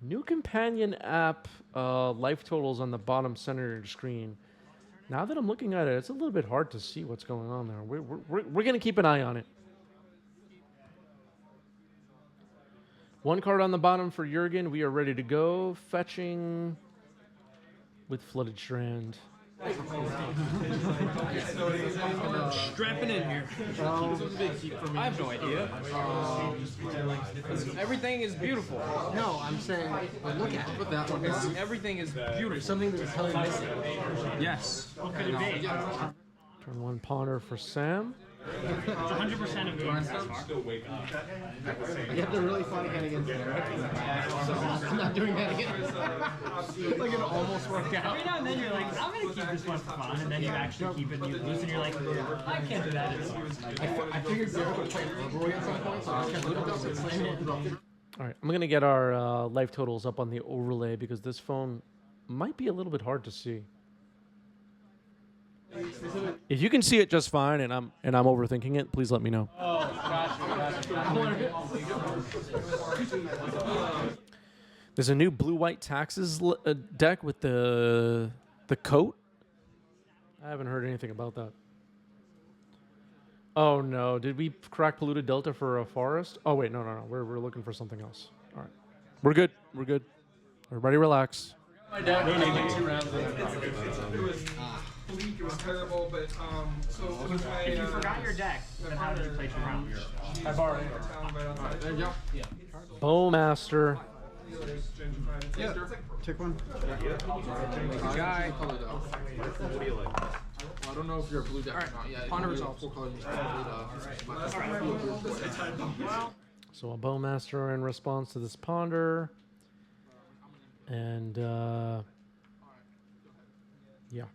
New companion app, life totals on the bottom center of the screen. Now that I'm looking at it, it's a little bit hard to see what's going on there. We're going to keep an eye on it. One card on the bottom for Jurgen. We are ready to go. Fetching with Flooded Strand. Strapping in here. I have no idea. Everything is beautiful. No, I'm saying, look at it. That one. Everything is beautiful. Something that is totally missing. Yes. What could it be? Turn one ponder for Sam. It's 100% of games thus far. You have to really fight again against Eric. I'm not doing that again. Like it almost worked out. Every now and then you're like, I'm going to keep this one for fun, and then you actually keep it and you lose, and you're like, I can't do that anymore. I figured Derek would play Herbal at some point, so I was kind of looking up and slamming it. All right, I'm going to get our life totals up on the overlay because this phone might be a little bit hard to see. If you can see it just fine and I'm overthinking it, please let me know. Oh, gotcha. There's a new blue-white taxes deck with the coat. I haven't heard anything about that. Oh no, did we crack Polluted Delta for a forest? Oh wait, no. We're looking for something else. All right, we're good. Everybody relax. My dad donated 2 rounds of It was terrible, but so it was my, If you forgot your deck, then how did you play 2 rounds? I borrowed it. There you go. Bowmaster. Yeah, take one. Guy. What do you like? Well, I don't know if you're a blue deck or not. Yeah, Ponder is all 4 colors. So a Bowmaster in response to this ponder. And yeah.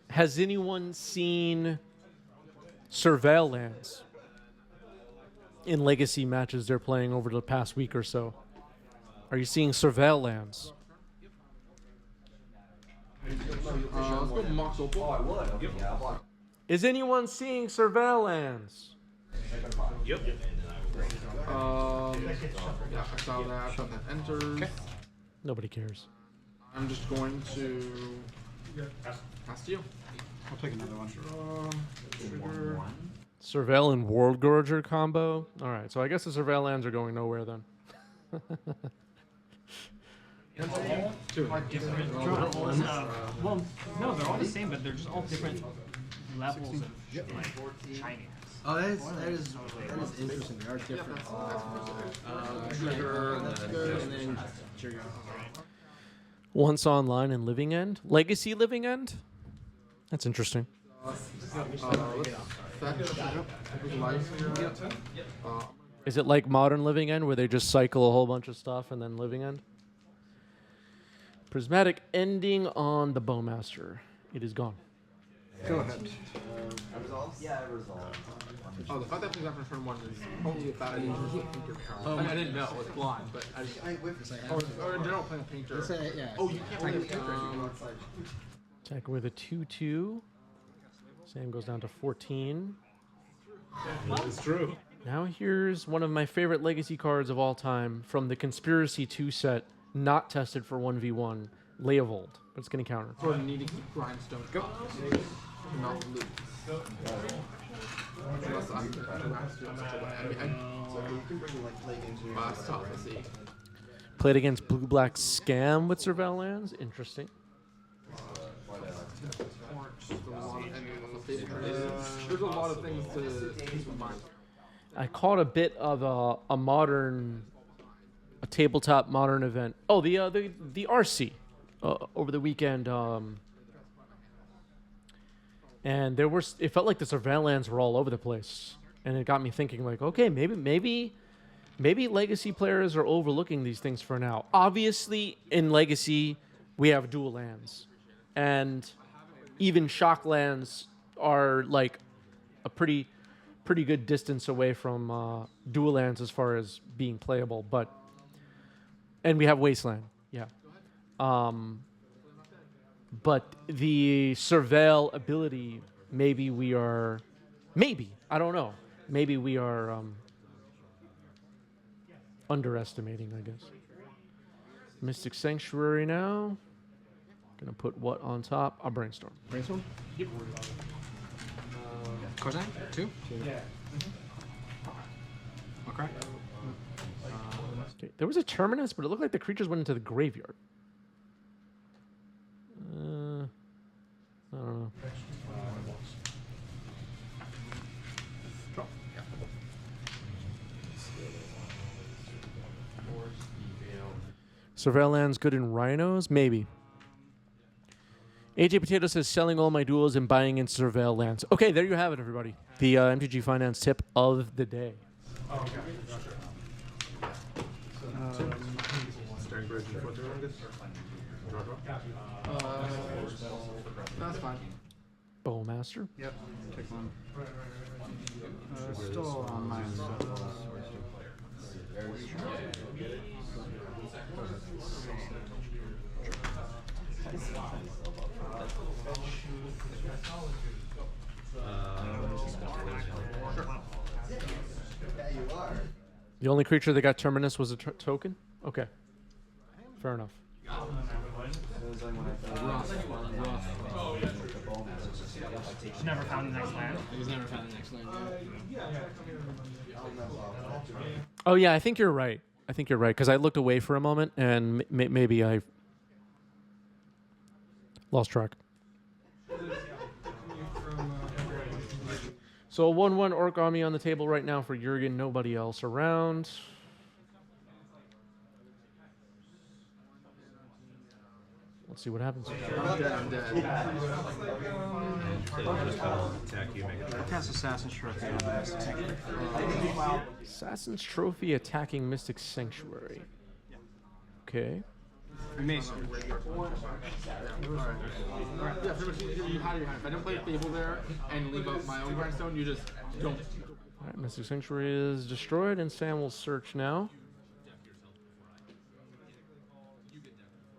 Has anyone seen Surveil lands in Legacy matches they're playing over the past week or so? Are you seeing Surveil lands? Let's go Mox Opal. Is anyone seeing Surveil lands? Yep. Yeah, I saw that. That enters. Okay. Nobody cares. I'm just going to pass to you. I'll take another one. Trigger. Surveil and World Gorger combo. All right, so I guess the Surveil lands are going nowhere then. Well, no, they're all the same, but they're just all different levels of like shininess. Oh, that is interesting. They are different. Trigger. And then Trigger. Once online and Living End. Legacy Living End? That's interesting. Is it like Modern Living End where they just cycle a whole bunch of stuff and then Living End? Prismatic Ending on the Bowmaster. It is gone. Go ahead. Yeah, it resolved. Oh, the fact that things after turn 1 is only a bad idea. I didn't know it was blind, but I just. Or in general, playing a painter. Yeah. Oh, you can't play a painter. Attack with a 2/2. Sam goes down to 14. It's true. Now here's one of my favorite Legacy cards of all time from the Conspiracy 2 set, not tested for 1v1, Leovold, but it's going to counter. Sort of need to keep grindstone. Go. Not lose. Unless I'm tough to see. Played against Blue-Black Scam with Surveil lands. Interesting. There's a lot of things to keep in mind. I caught a bit of a tabletop modern event. Oh, the RC over the weekend. And it felt like the Surveil lands were all over the place, and it got me thinking, like, okay, maybe Legacy players are overlooking these things for now. Obviously, in Legacy, we have dual lands, and even shock lands are like a pretty good distance away from dual lands as far as being playable. And we have Wasteland, yeah. but the surveil ability, maybe we are, maybe, I don't know. Maybe we are underestimating, I guess. Mystic Sanctuary now. Gonna put what on top? I'll brainstorm. Brainstorm? Yep. Cosine? 2? Yeah. Okay. Okay. There was a terminus, but it looked like the creatures went into the graveyard. I don't know. Surveil lands good in rhinos? Maybe. AJ Potato says, selling all my duels and buying in surveil lands. Okay, there you have it, everybody. The MTG Finance tip of the day. That's fine. Bowmaster. Yep. Take one. Still on my The only creature that got terminus was a token? Okay. Fair enough. She's never found the next land. He's never found the next land. Oh, yeah, I think you're right. I think you're right, because I looked away for a moment, and maybe I lost track. So a 1/1 Orc Army on the table right now for Jurgen, nobody else around. Let's see what happens. I'm dead. Cast Assassin's Trophy. Assassin's Trophy attacking Mystic Sanctuary. Okay. Mason. Yeah, pretty much you had your hand. If I didn't play Fable there and leave up my own grindstone, you just don't. All right, Mystic Sanctuary is destroyed, and Sam will search now.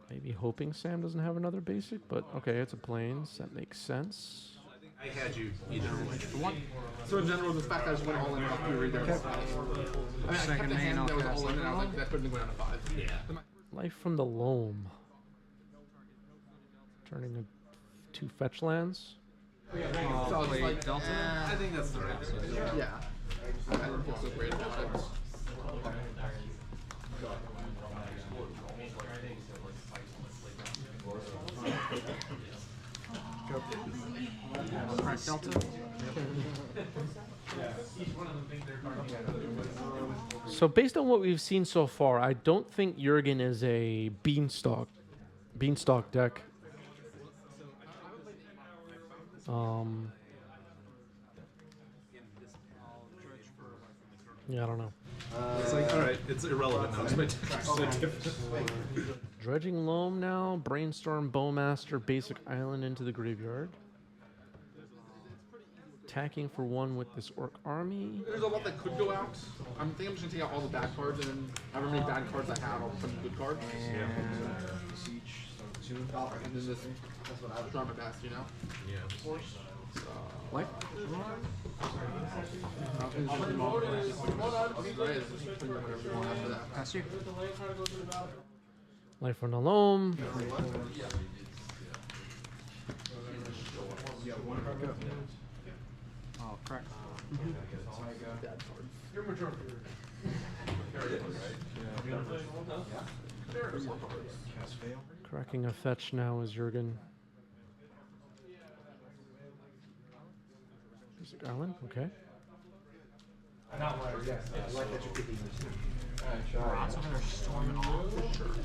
Maybe hoping Sam doesn't have another basic, but okay, it's a plains. That makes sense. I had you either One. So in general, the fact that I just went all in off read there. I mean, I kept a hand that was all in, and I was like, that couldn't go down to 5. Yeah. Life from the Loam. Turning into 2 fetch lands. So I was just like, Delta? I think that's the right answer. Yeah. I didn't feel so great about it. Crack Delta. So based on what we've seen so far, I don't think Jurgen is a beanstalk deck. Yeah, I don't know. it's like, all right, it's irrelevant now. It's my so different. Dredging Loam now, Brainstorm, Bowmaster, Basic Island into the graveyard. Attacking for 1 with this Orc Army. There's a lot that could go out. I think I'm just gonna take out all the bad cards, and then however many bad cards I have, I'll put in good cards. Yeah. And then just try my best, you know? Yeah. Life? Pass you. Life from the Loam. Oh, correct. Cracking a fetch now is Jurgen. Basic Island, okay. Rots over there storming off.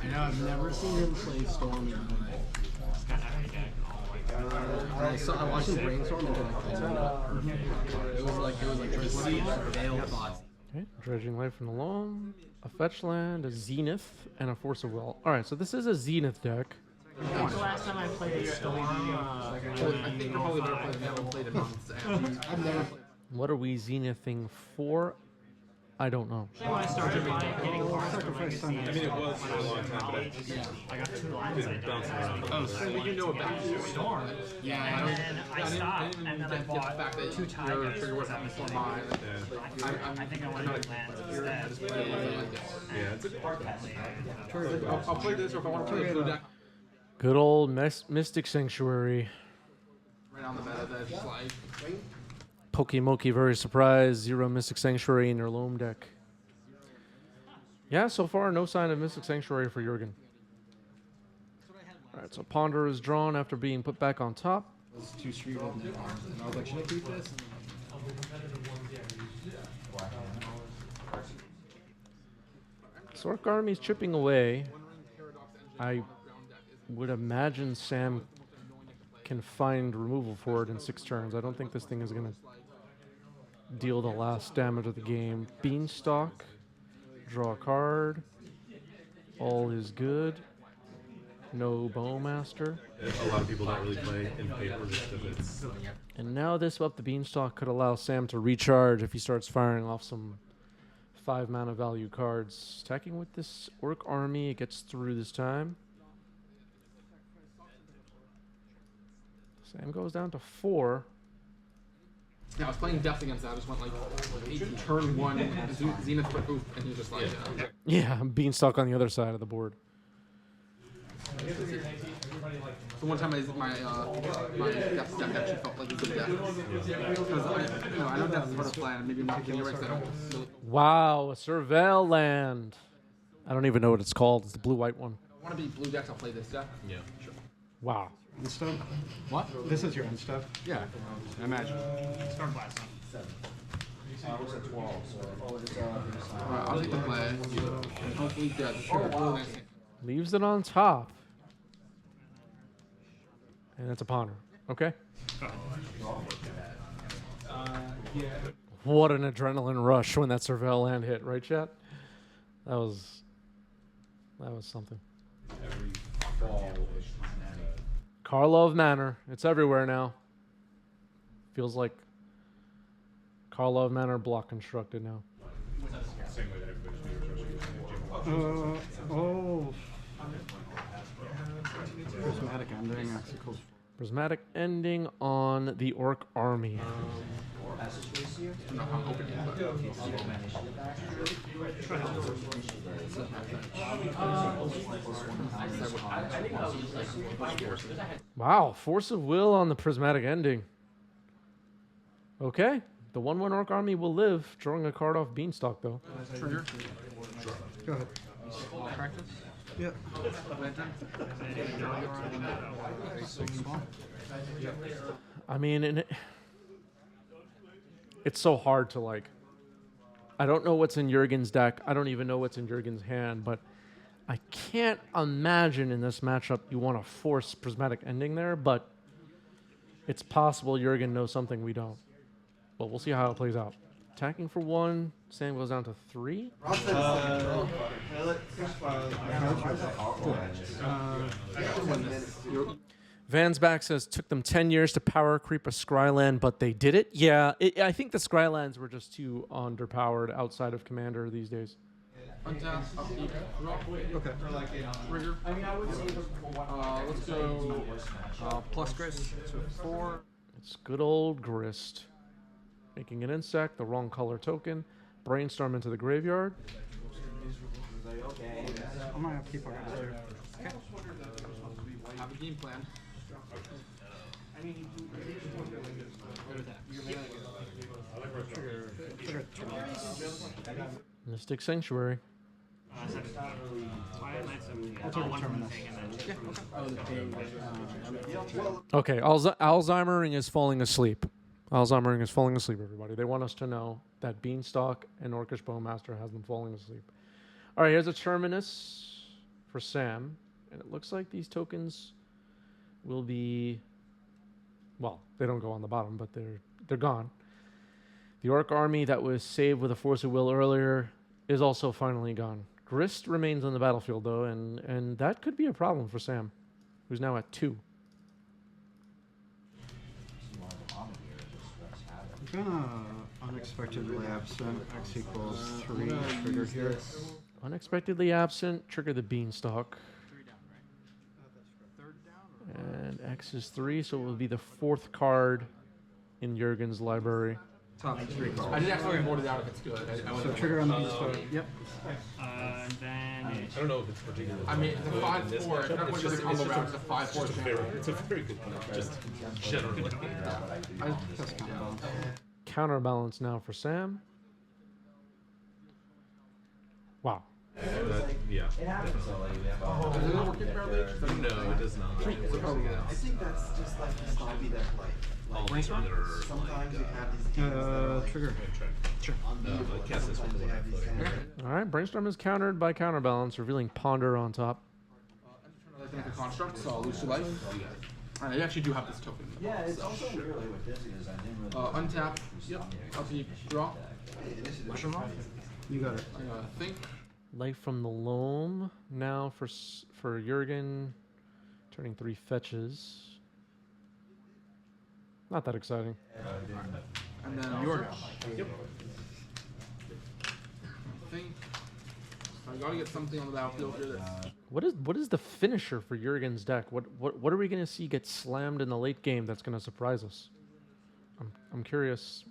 I know, I've never seen him play Storm in my life. It's got every deck. I watched him brainstorm and it was like veil thoughts. Okay, Dredging Life from the Loam, a fetch land, a Zenith, and a Force of Will. Alright, so this is a Zenith deck. I think the last time I played Storm, I think you're probably better playing than I haven't played in months. And I've never played. What are we Zenithing for? I don't know. When I started getting cards from Legacy, I mean, it was for a long time, but I got 2 lines I bounced around. Oh, so you know about Storm. Yeah, And then I stopped, and then I get the bought fact that 2 your Tigers trigger for wasn't for 750. mine. I think I want to do lands instead. Yeah, it's a I'll play this, or if I want to play the blue deck, Good old Mystic Sanctuary. right on the meta that's just like. Pokemoki very surprised. 0 Mystic Sanctuary in your loam deck. Yeah, so far no sign of Mystic Sanctuary for Jurgen. Alright, so Ponder is drawn after being put back on top. It was 2 street and I was like, should I keep this? Sork Army's chipping away. I would imagine Sam can find removal for it in 6 turns. I don't think this thing is going to deal the last damage of the game. Beanstalk. Draw a card. All is good. No Bowmaster. A lot of people don't really play in paper just because it's... And now this up the Beanstalk could allow Sam to recharge if he starts firing off some 5 mana value cards. Attacking with this Orc Army, it gets through this time. Sam goes down to 4. Yeah, I was playing Death against that. I just went like turn 1 Zenith for oof, and he was just like. Yeah, Beanstalk on the other side of the board. So one time my Death deck actually felt like a good deck. Because I know Death is hard to play, and maybe I'm not getting it right. So I don't really Wow, a Surveil land. I don't even know what it's called. It's the blue-white one. want to be blue decks. I'll play this deck. Yeah. Sure. Wow. And stuff? What? This is your end stuff? Yeah. I imagine. Storm Blast. Alright, I'll take the play. And hopefully get sure. Blue next thing. Leaves it on top. And it's a Ponder. Okay. What an adrenaline rush when that Surveil land hit, right, chat? That was something. Karlov Manor. It's everywhere now. Feels like Karlov Manor block constructed now. Oh. Prismatic ending, Exicles. Prismatic ending on the Orc Army. Wow, Force of Will on the Prismatic ending. Okay, the 1/1 Orc Army will live, drawing a card off Beanstalk though. Trigger. Go ahead. Practice. Yeah. Lantern. I mean, it's so hard to like. I don't know what's in Jurgen's deck. I don't even know what's in Jurgen's hand, but I can't imagine in this matchup you want to force Prismatic Ending there, but it's possible Jurgen knows something we don't. But we'll see how it plays out. Attacking for 1, Sam goes down to 3. Vansback says, took them 10 years to power creep a Scryland, but they did it. Yeah, I think the Scrylands were just too underpowered outside of Commander these days. Okay. Trigger. Let's go plus Grist to 4. It's good old Grist. Making an insect, the wrong color token. Brainstorm into the graveyard. I might have to keep our guys here. Okay. Have a game plan. Mystic Sanctuary. Okay, Alzheimering is falling asleep. Alzheimering is falling asleep, everybody. They want us to know that Beanstalk and Orcish Bowmaster has them falling asleep. All right, here's a Terminus for Sam. And it looks like these tokens will be... Well, they don't go on the bottom, but they're gone. The Orc Army that was saved with a Force of Will earlier is also finally gone. Grist remains on the battlefield, though, and that could be a problem for Sam, who's now at 2. I'm gonna Unexpectedly absent. X equals 3. Trigger here. Unexpectedly absent. Trigger the beanstalk. And X is 3, so it will be the 4th card in Jurgen's library. Top 3 cards. I did actually board it out if it's good. So trigger on the beanstalk. Yep. And then I don't know if it's particularly. I mean, it's a good 5-4. in It's this not matchup. much of a combo round. It's a 5-4 It's a very good card. Just generally. I test counterbalance. Counterbalance now for Sam. Wow. Yeah. It happens. Does it work in barrel age? No, it does not. So probably yeah. I think that's just like the hobby that All the other sometimes you have these games that are like Trigger. unbeatable. and cast this one sometimes they have these footing. games. All right, Brainstorm is countered by Counterbalance, revealing Ponder on top. Like to make a construct, so I'll lose to life. I actually do have this token. Yeah, it's also weird like with this because I didn't really. Untap. Yep. LP draw. Mushroom off? You got it. I think. Life from the Loam now for Jurgen, turning 3 fetches. Not that exciting. And then Jordan. Yep. I think. I gotta get something on the battlefield here that's. What is the finisher for Jurgen's deck? What are we gonna see get slammed in the late game that's gonna surprise us? I'm curious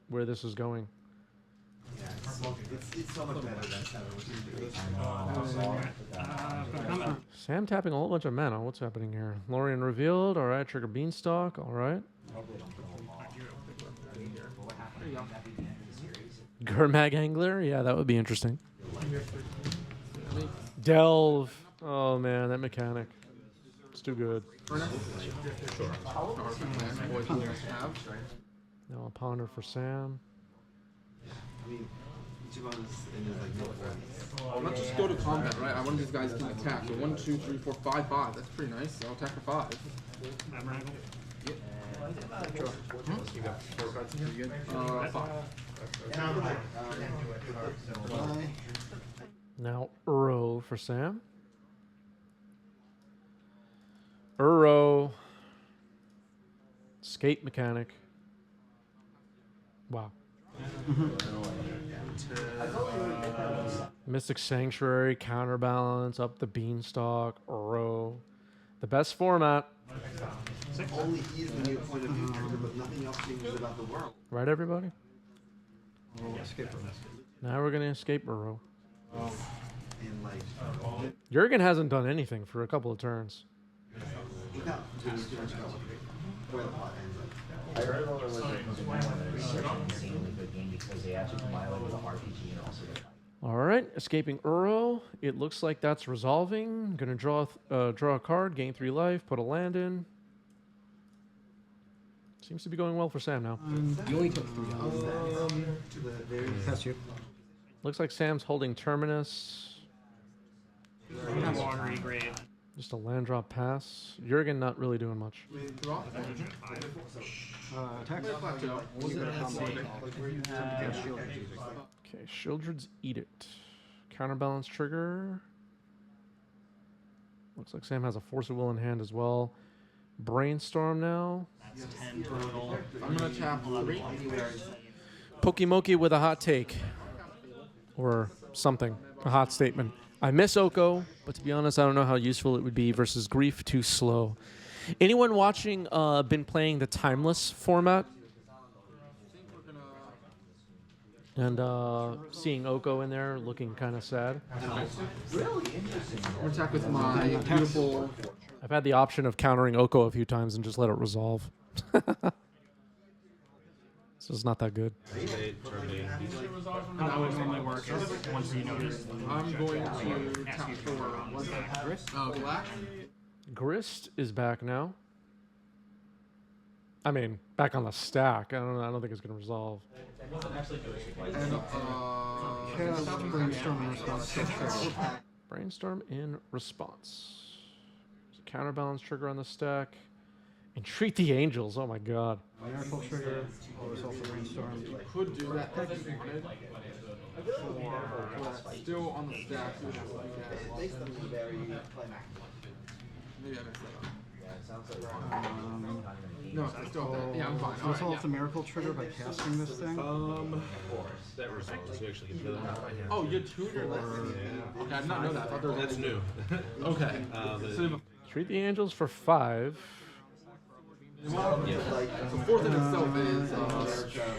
where this is going. It's so much better than Sam tapping a whole bunch of mana. What's happening here? Lorien revealed. All right, trigger Beanstalk. All right. Gurmag Angler. Yeah, that would be interesting. Delve. Oh man, that mechanic. It's too good. Now a ponder for Sam. I mean, each of us in like no I'll not just go to combat, right? I want these guys can attack. So 1, 2, 3, 4, 5, 5. That's pretty nice. I'll attack for 5. You got 4 cards. Pretty good. 5. Now Uro for Sam. Uro. Skate mechanic. Wow. Mystic Sanctuary, Counterbalance, up the Beanstalk, Uro. The best format. only eat from your point of view, but nothing else changes about the world. Right, everybody? Escape room. Now we're going to escape Uro. And like, Jurgen hasn't done anything for a couple of turns. without doing too much color, where the plot ends up. I heard about it was an insanely good game because they actually combine it with an RPG and also the All right, escaping Uro. It looks like that's resolving. Going to draw a card, gain 3 life, put a land in. Seems to be going well for Sam now. You only took 3 out. To the very That's you. Looks like Sam's holding Terminus. Watery grave. Just a land drop pass. Jurgen not really doing much. Draw. Attack. Plateau. You got a combo. Shield. Okay, Shieldred's Edict. Counterbalance trigger. Looks like Sam has a Force of Will in hand as well. Brainstorm now. That's 10 total. I'm gonna tap 3. Pokimoki with a hot take. Or something. A hot statement. I miss Oko, but to be honest, I don't know how useful it would be versus Grief too slow. Anyone watching been playing the Timeless format? And seeing Oko in there looking kind of sad. really interesting. I'm gonna attack with my beautiful. I've had the option of countering Oko a few times and just let it resolve. So it's not that good. How that would normally work is once you notice. I'm going to tap for black. Grist is back now. I mean, back on the stack. I don't think it's going to resolve. And Brainstorm in response to trigger. Brainstorm in response. There's a counterbalance trigger on the stack. Entreat the Angels. Oh my god. Miracle trigger. Always also brainstorm. could do that if you wanted. Or still on the stack. So It makes them very climactic. maybe I messed that up. Yeah, it sounds like No, it's still there. Yeah, I'm fine. So All it's right, all yeah. the miracle trigger by casting this thing? That resolves. You actually get to Oh, you tutor this? Okay, I did not know that. I thought there was That's new. Okay. So, Treat the Angels for 5. so fourth in itself is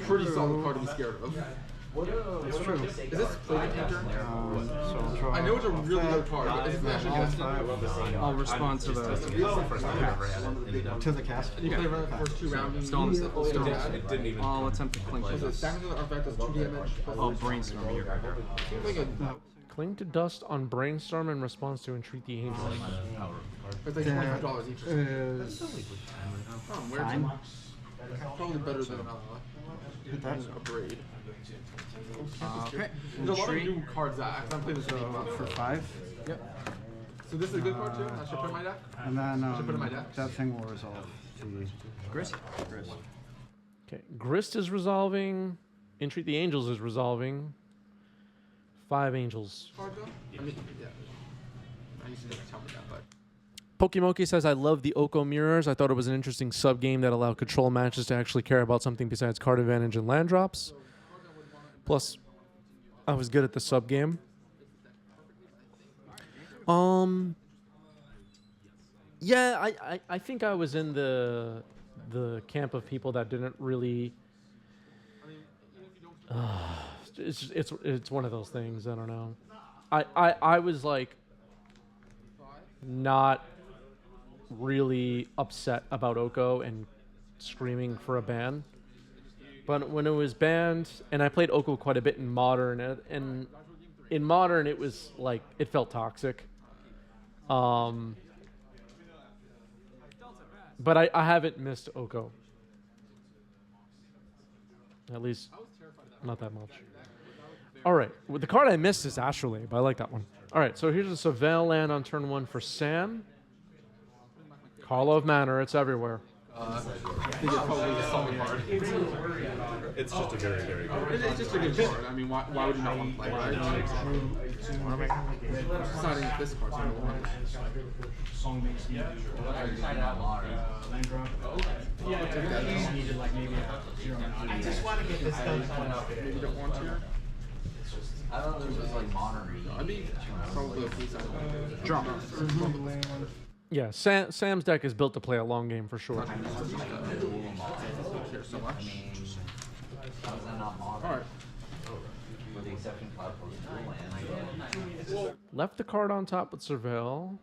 pretty solid card to be scared of. It's true. Is this Plague Painter? So I'll draw I know it's a really good card, but is it actually casted? I'll respond to the cast. You play around the first 2 rounds. Stones. It didn't even. I'll attempt to clink So with the this. second artifact is 2 damage. I'll brainstorm you. Seems like a, Cling to Dust on Brainstorm in response to Entreat the Angels. it's like $25 each. Is Oh, weird. fine. Probably better than Hit that. a braid. Okay. There's a lot of new cards that I'm playing this game For 5. Yep. So this is a good card too. I should put in my deck. And then Should put it in my deck. that thing will resolve. The Grist. Okay, Grist is resolving. Entreat the Angels is resolving. 5 Angels. Card though. I mean, yeah. I used to tell me that, but. Pokimoki says, I love the Oko mirrors. I thought it was an interesting sub-game that allowed control matches to actually care about something besides card advantage and land drops. Plus, I was good at the sub-game. Yeah, I think I was in the camp of people that didn't really... it's one of those things, I don't know. I was like not really upset about Oko and screaming for a ban. But when it was banned, and I played Oko quite a bit in Modern, and in Modern it was like, it felt toxic. But I haven't missed Oko. At least, not that much. All right, well, the card I missed is Astrolabe. I like that one. All right, so here's a Surveil land on turn 1 for Sam. Call of Manor, it's everywhere. I think it's probably a solid card. It's just a very, very good. It's just a good card. I mean, why would you not want to play it, right? Deciding if this card's number 1. I just want to get this done. Maybe don't want to. I don't know if it was like modern. I'd be probably a piece out of Draw. Yeah, Sam's deck is built to play a long game for sure. care so much. How is that not modern? Alright. With the exception of Cloud Post land. Left the card on top with Surveil.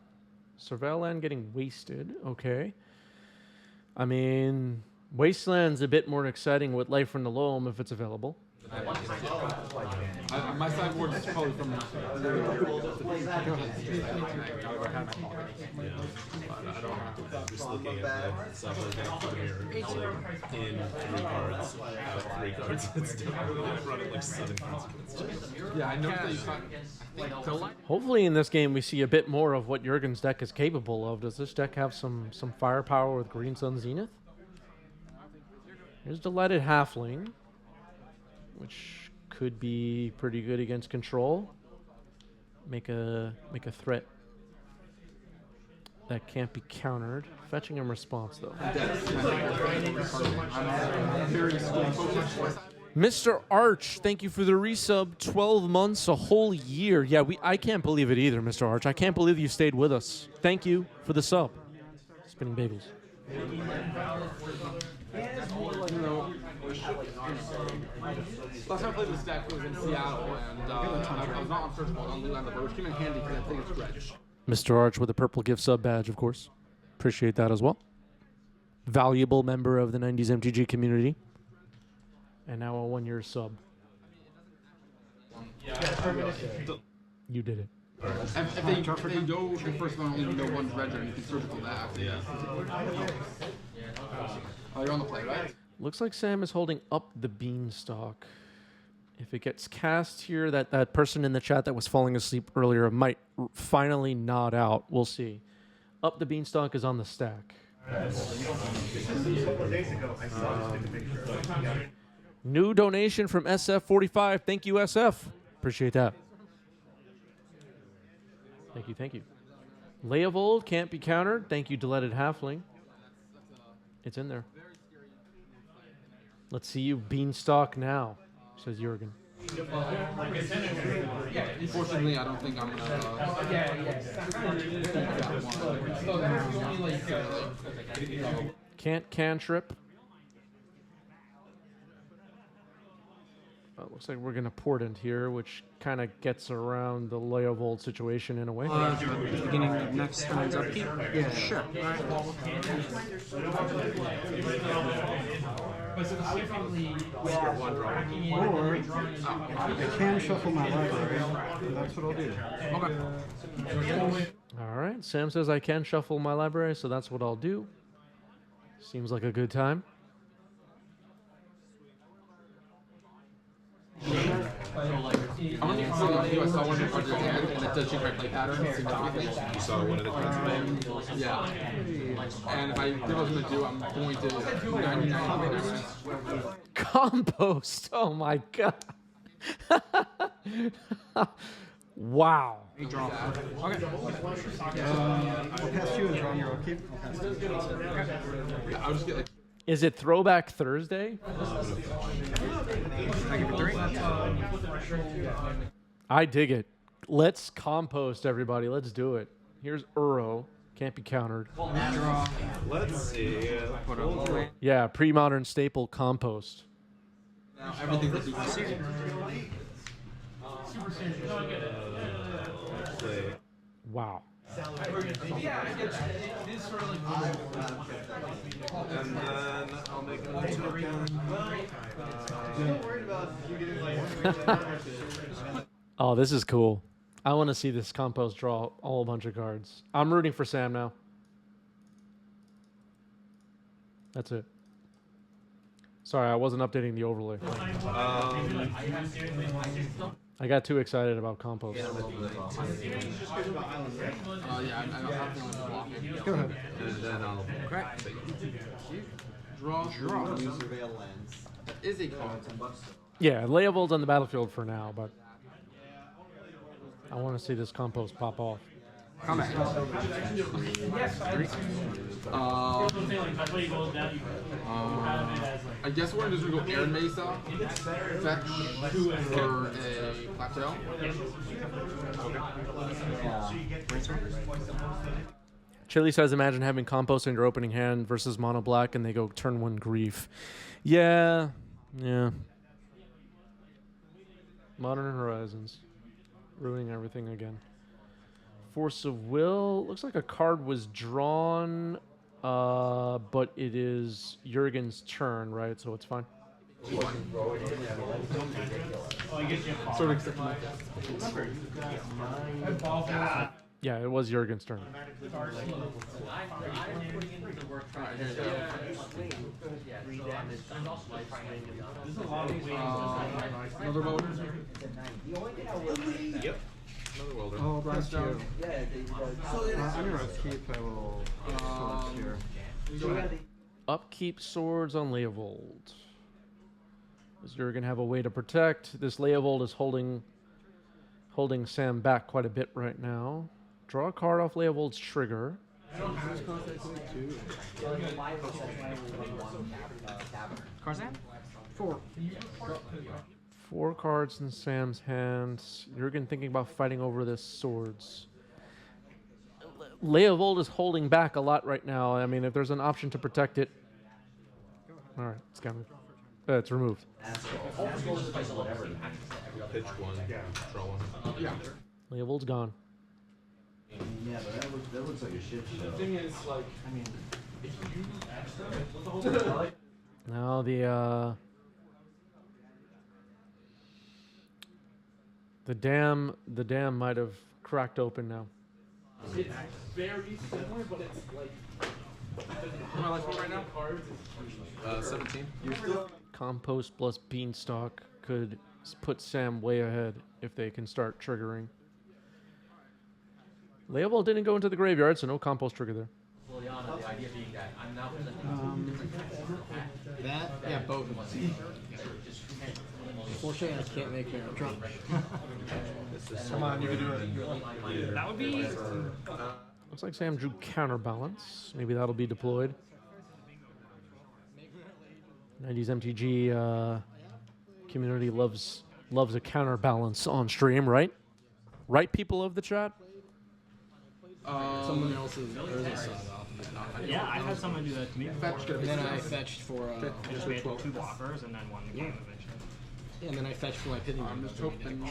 Surveil land getting wasted. Okay. I mean, Wasteland's a bit more exciting with Life from the Loam if it's available. My sideboard is probably from Just looking at the sub here, it's like in 3 cards, but 3 cards. It's definitely running like 7 consequences. Yeah, I know that you can't. Hopefully in this game we see a bit more of what Jurgen's deck is capable of. Does this deck have some firepower with Green Sun Zenith? Here's Delighted Halfling, which could be pretty good against control. Make a threat that can't be countered. Fetching in response though. Mr. Arch, thank you for the resub. 12 months, a whole year. Yeah, I can't believe it either, Mr. Arch. I can't believe you stayed with us. Thank you for the sub. Spinning Bagels. Last time I played this deck was in Seattle, and I was not on first ball on Luanda, but which came in handy because I think it's dredge. Mr. Arch with a purple gift sub badge, of course. Appreciate that as well. Valuable member of the 90s MTG community. And now a 1-year sub. You did it. If they go the first one, only know 1 dredger, and you can surgical that. Yeah. Oh, you're on the play, right? Looks like Sam is holding up the beanstalk. If it gets cast here, that person in the chat that was falling asleep earlier might finally nod out. We'll see. Up the beanstalk is on the stack. New donation from SF45. Thank you, SF. Appreciate that. Thank you, thank you. Lay of Old can't be countered. Thank you, Deleted Halfling. It's in there. Let's see you beanstalk now, says Jurgen. Unfortunately, I don't think I'm gonna. Can't cantrip. Looks like we're gonna portent here, which kind of gets around the Leovold situation in a way. Do it at the beginning of next time's upkeep? Yeah, sure. Or I can shuffle my library. That's what I'll do. Okay. All right, Sam says I can shuffle my library, so that's what I'll do. Seems like a good time. I want to see if I saw one of your cards in your hand, and it does change my play pattern. It seems to be You saw one of the cards. Yeah. And if I did what I was going to do, I'm going to 99. Compost. Oh my god. Wow. Draw. Okay. I'll pass you and draw your upkeep. I'll pass you. Yeah, I'll just get like. Is it Throwback Thursday? I give it 3. I dig it. Let's compost, everybody. Let's do it. Here's Uro. Can't be countered. Draw. Let's see. Yeah, pre-modern staple compost. Now everything's a super season. Play. Wow. And then I'll make another token. Oh, this is cool. I want to see this compost draw a whole bunch of cards. I'm rooting for Sam now. That's it. Sorry, I wasn't updating the overlay. I got too excited about compost. Yeah, I don't block it. Go ahead. And then I'll Draw. That is a card. Yeah, Leovold's on the battlefield for now, but I want to see this compost pop off. Come back. I guess we're just gonna go Air Mesa, fetch for a plateau. Chili says, imagine having compost in your opening hand versus mono black, and they go turn 1 grief. Yeah. Modern Horizons. Ruining everything again. Force of Will. Looks like a card was drawn, but it is Jurgen's turn, right? So it's fine. Sort of acceptable. Yeah, it was Jurgen's turn. Another welder. Yep. Another welder. Oh, blast you. Yeah. On your upkeep, I will here. Upkeep swords on Leovold. Does Jurgen have a way to protect? This Leovold is holding Sam back quite a bit right now. Draw a card off Leovold's trigger. Tarzan? 4. 4 cards in Sam's hands. Jurgen thinking about fighting over this swords. Leovold is holding back a lot right now. I mean, if there's an option to protect it. All right, it's countered. It's removed. Pitch 1. Draw 1. Yeah. Leovold's gone. Yeah, but that looks like a shit show. The thing is, like, I mean, if you Now the dam might have cracked open now. it's very similar, but it's like. What am I like right now? 17. Compost plus Beanstalk could put Sam way ahead if they can start triggering. Leovold didn't go into the graveyard, so no compost trigger there. That? Yeah, both. Unfortunately, I can't make a draw. Come on, you can do it. That would be. Looks like Sam drew Counterbalance. Maybe that'll be deployed. 90s MTG community loves a counterbalance on stream, right? Right, people of the chat? Someone else's Urza side off of it. Yeah, I've had someone do that to me before. And then I fetched for I just made 2 blockers and then won the game eventually. yeah, and then I fetched for my pitting. I'm just hoping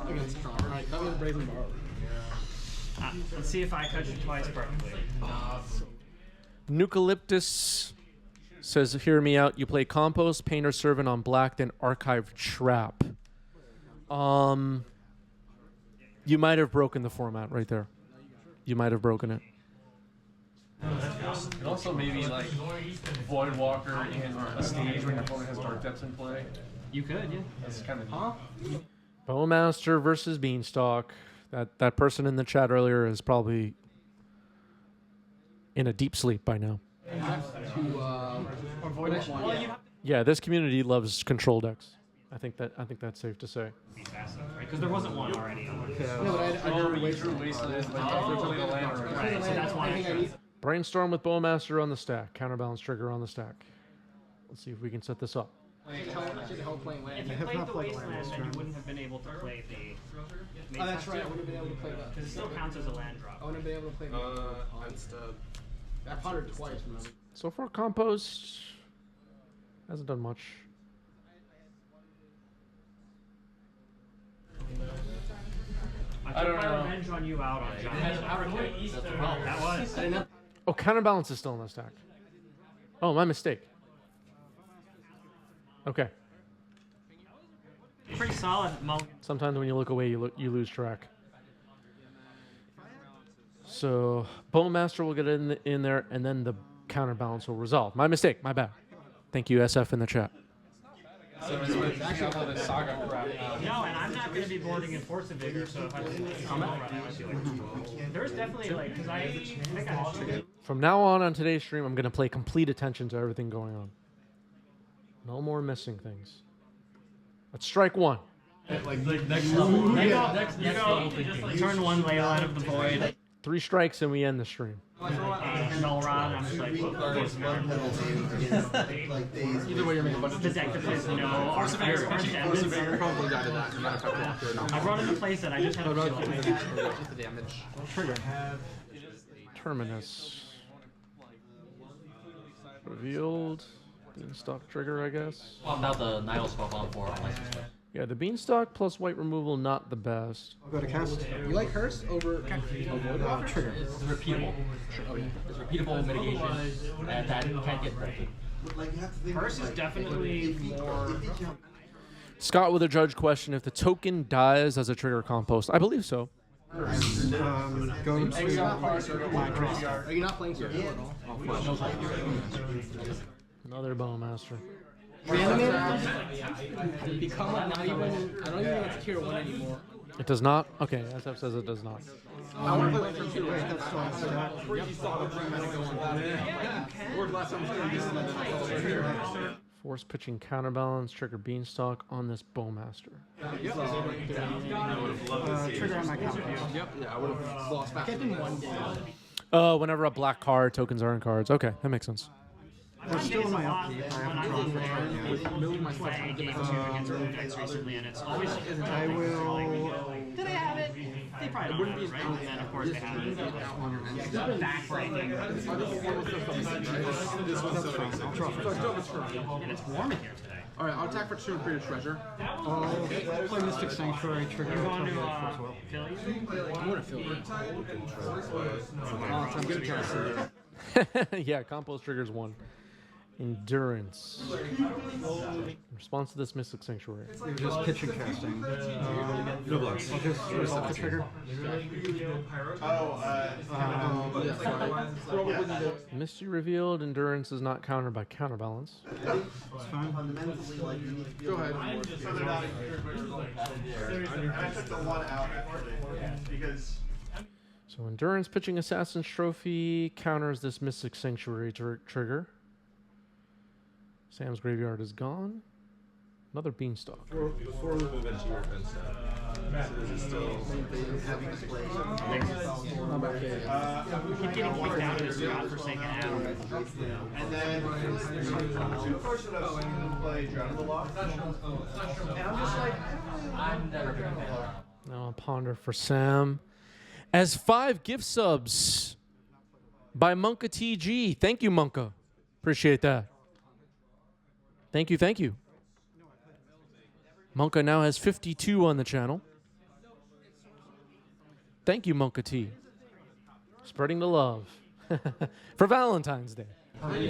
against Strong. Alright, that was Brazen Borrower. Let's see if I catch it twice perfectly. Nucalyptus says, hear me out. You play Compost, Painter Servant on black, then Archive Trap. You might have broken the format right there. You might have broken it. And also maybe like Void Walker in a stage when your opponent has Dark Depths in play. You could, yeah. That's kind of Bowmaster versus Beanstalk. That person in the chat earlier is probably in a deep sleep by now. Yeah, this community loves control decks. I think that's safe to say. Because there wasn't one already. No, but I drew Wasteland. Right, so that's why I chose. Brainstorm with Bowmaster on the stack. Counterbalance trigger on the stack. Let's see if we can set this up. If you played the Wasteland, then you wouldn't have been able to play the... Oh, that's right. I would have been able to play that. Because it still counts as a land drop. I would have been able to play that. I pottered twice. So far, Compost hasn't done much. I took my revenge on you out on John. That was. Oh, Counterbalance is still on the stack. Oh, my mistake. Okay. Pretty solid mulligan. Sometimes when you look away, you lose track. So Bowmaster will get in there, and then the Counterbalance will resolve. My mistake. My bad. Thank you, SF, in the chat. So it's actually how the saga crap. No, and I'm not going to be boarding in Force of Vigor, so if I just comment on it, I might be like, there's definitely like, because I think I had From now on today's stream, I'm going to pay complete attention to everything going on. No more missing things. Let's strike one. Like next level. turn one layout out of the void. 3 strikes and we end the stream. And all around, I'm just like, either way, you're making a bunch of the deck that plays no Force of Vigor probably got to that, no matter if I blocked it or not. I brought in the playset, I just had to feel like Just the damage. Terminus. Revealed. Beanstalk trigger, I guess. Well, now the Nihil spell on 4 unlicensed play. Yeah, the Beanstalk plus white removal, not the best. I'll go to cast. You like Hearse over Trigger? It's repeatable. It's repeatable mitigation, and that can't get broken. Hearse is definitely more... Scott with a judge question: if the token dies as a trigger compost, I believe so. Go to Are you not playing Circle at all? Another Bowmaster. Reanimate? Become like not even, I don't even think it's tier 1 anymore. It does not? Okay, SF says it does not. I want to play Wave 2, right? That's Or last time I Force pitching Counterbalance, trigger Beanstalk on this Bowmaster. trigger on my counter. Yep, yeah, I would have lost back. In one day. Whenever a black card, tokens are in cards. Okay, that makes sense. They're still in my upkeep. I haven't drawn for Playing game 2 against Blue decks recently, and it's always... I will. Did I have it? They probably don't have it, right? And then, of course, they have it. Backbreaking. And it's warm in here today. Alright, I'll attack for 2 and create a treasure. I'll play Mystic Sanctuary, trigger. You going to Philly? I'm going to fill it. I'm going to cast it. Yeah, compost triggers 1. Endurance. In response to this Mystic Sanctuary. You're just pitching casting. No blocks. I'll just resolve the trigger. Mystery revealed. Endurance is not countered by Counterbalance. It's fine. Go ahead. So Endurance pitching Assassin's Trophy counters this Mystic Sanctuary trigger. Sam's graveyard is gone. Another beanstalk. Before we move into your event stuff, so this is still Heavy displays. We keep getting kicked out of this godforsaken app. And then two person that I've seen them play Drown in the Lost. And I'm just like, I'm never gonna play. Now a ponder for Sam. As 5 gift subs by Monka TG. Thank you, Monka. Appreciate that. Thank you, thank you. Monka now has 52 on the channel. Thank you, Monka T. Spreading the love for Valentine's Day. It'll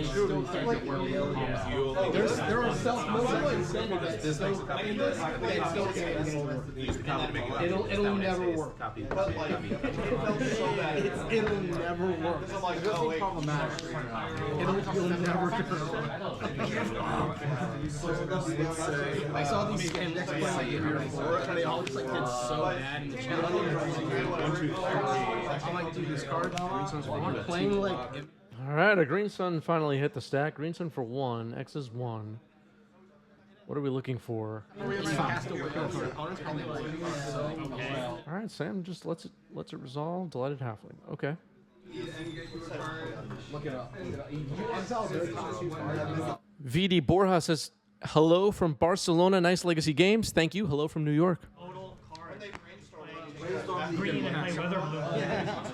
never work. It'll never work. This is problematic. It'll never work. I saw these scam decks play here before, and they all just like did so bad in the channel. I'm like, dude, this card, I'm playing like. All right, a Green Sun finally hit the stack. Green Sun for 1, X is 1. What are we looking for? All right, Sam just lets it resolve. Delighted Halfling. Okay. Look it up. VD Borja says hello from Barcelona. Nice Legacy Games. Thank you. Hello from New York. Total card. Green and play weather blue.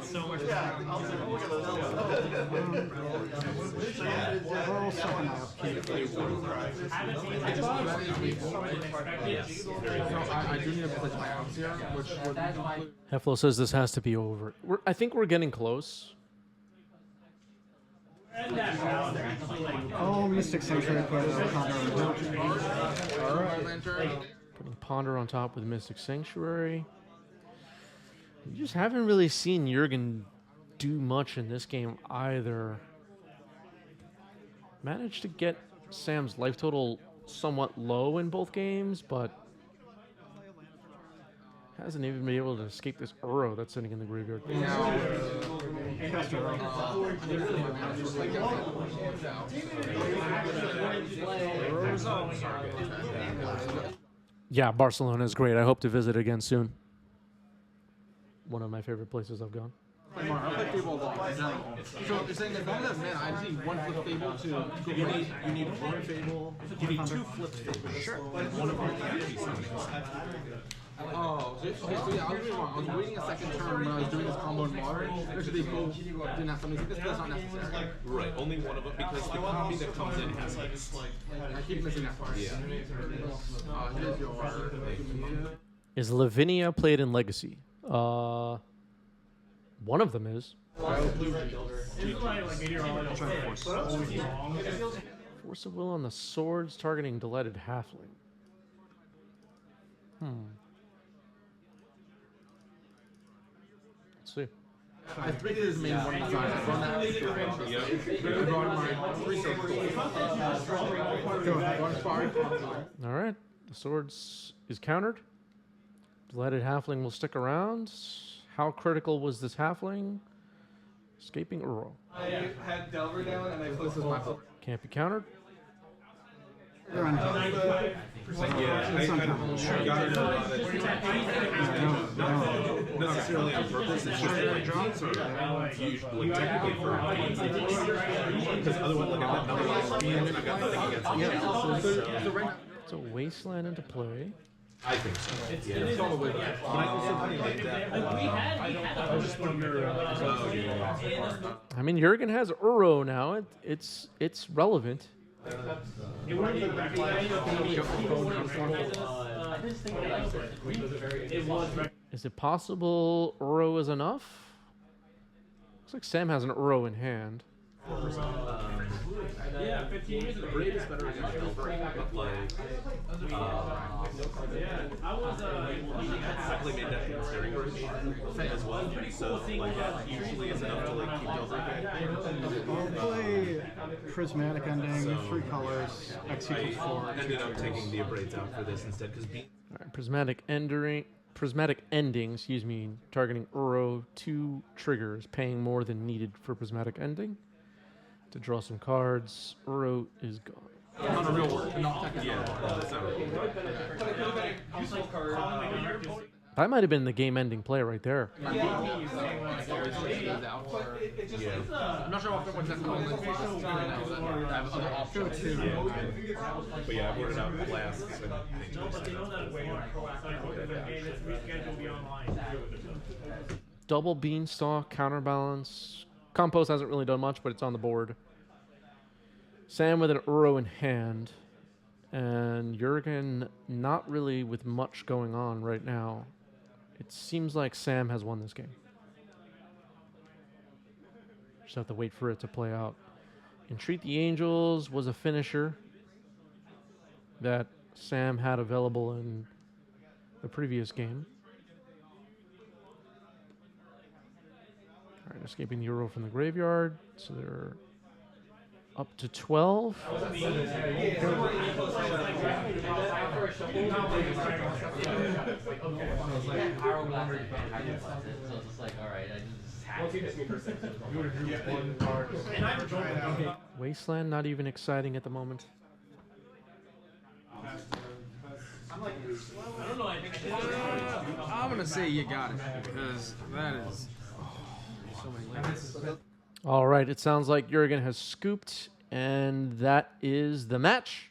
So much I do need to place my outs here, which would Heflo says this has to be over. I think we're getting close. Oh, Mystic Sanctuary players are Putting Ponder on top with Mystic Sanctuary. We just haven't really seen Jurgen do much in this game either. Managed to get Sam's life total somewhat low in both games, but hasn't even been able to escape this Uro that's sitting in the graveyard. Yeah, Barcelona is great. I hope to visit again soon. One of my favorite places I've gone. I play Fable a lot in general. So you're saying as long as man, I just need one flip Fable to go You need one Fable. You need 2 flipped Fables. Sure. One of them can't be summoned. Oh, so yeah, I was really wrong. I was waiting a second turn when I was doing this combo in modern. Actually, they both didn't have something. This is not necessary. Right, only one of them, because the copy that comes in has haste. I keep missing that part. Yeah. Here's your. Is Lavinia played in Legacy? One of them is. Force of Will on the swords, targeting Delighted Halfling. Let's see. I think it is main one design. I run that. I brought my 3 circles. All right. The swords is countered. Delighted Halfling will stick around. How critical was this Halfling? Escaping Uro. I had Delver down and I This is my fault. Can't be countered. They're on Yeah, I got it. Not necessarily on purpose, it's just like usually technically for because otherwise like I've got another one and I've got nothing against it. It's a wasteland into play. I think so. Yeah. I mean, Jurgen has Uro now. It's relevant. Is it possible Uro is enough? Looks like Sam has an Uro in hand. Yeah, 15 years ago. Brave is better against Delver, but like, I made that in Staring Bridge as well, so like that usually is enough to like keep Delver I'll play Prismatic Ending, 3 colors, X equals 4. ended up taking the Abrades out for this instead, because All right, Prismatic Ending, excuse me, targeting Uro, 2 triggers, paying more than needed for Prismatic Ending. To draw some cards, Uro is gone. On a real word, not technical. Yeah, that's not really. That might have been the game-ending play right there. My game is like always goes out. I'm not sure what technical is. I have other options. But yeah, I brought it out last. Double beanstalk, counterbalance. Compost hasn't really done much, but it's on the board. Sam with an Uro in hand. And Jurgen not really with much going on right now. It seems like Sam has won this game. Just have to wait for it to play out. Entreat the Angels was a finisher that Sam had available in the previous game. All right, escaping the Euro from the graveyard. So they're up to 12. Wasteland, not even exciting at the moment. I'm gonna say you got it because that is so many layers. All right, it sounds like Jurgen has scooped, and that is the match.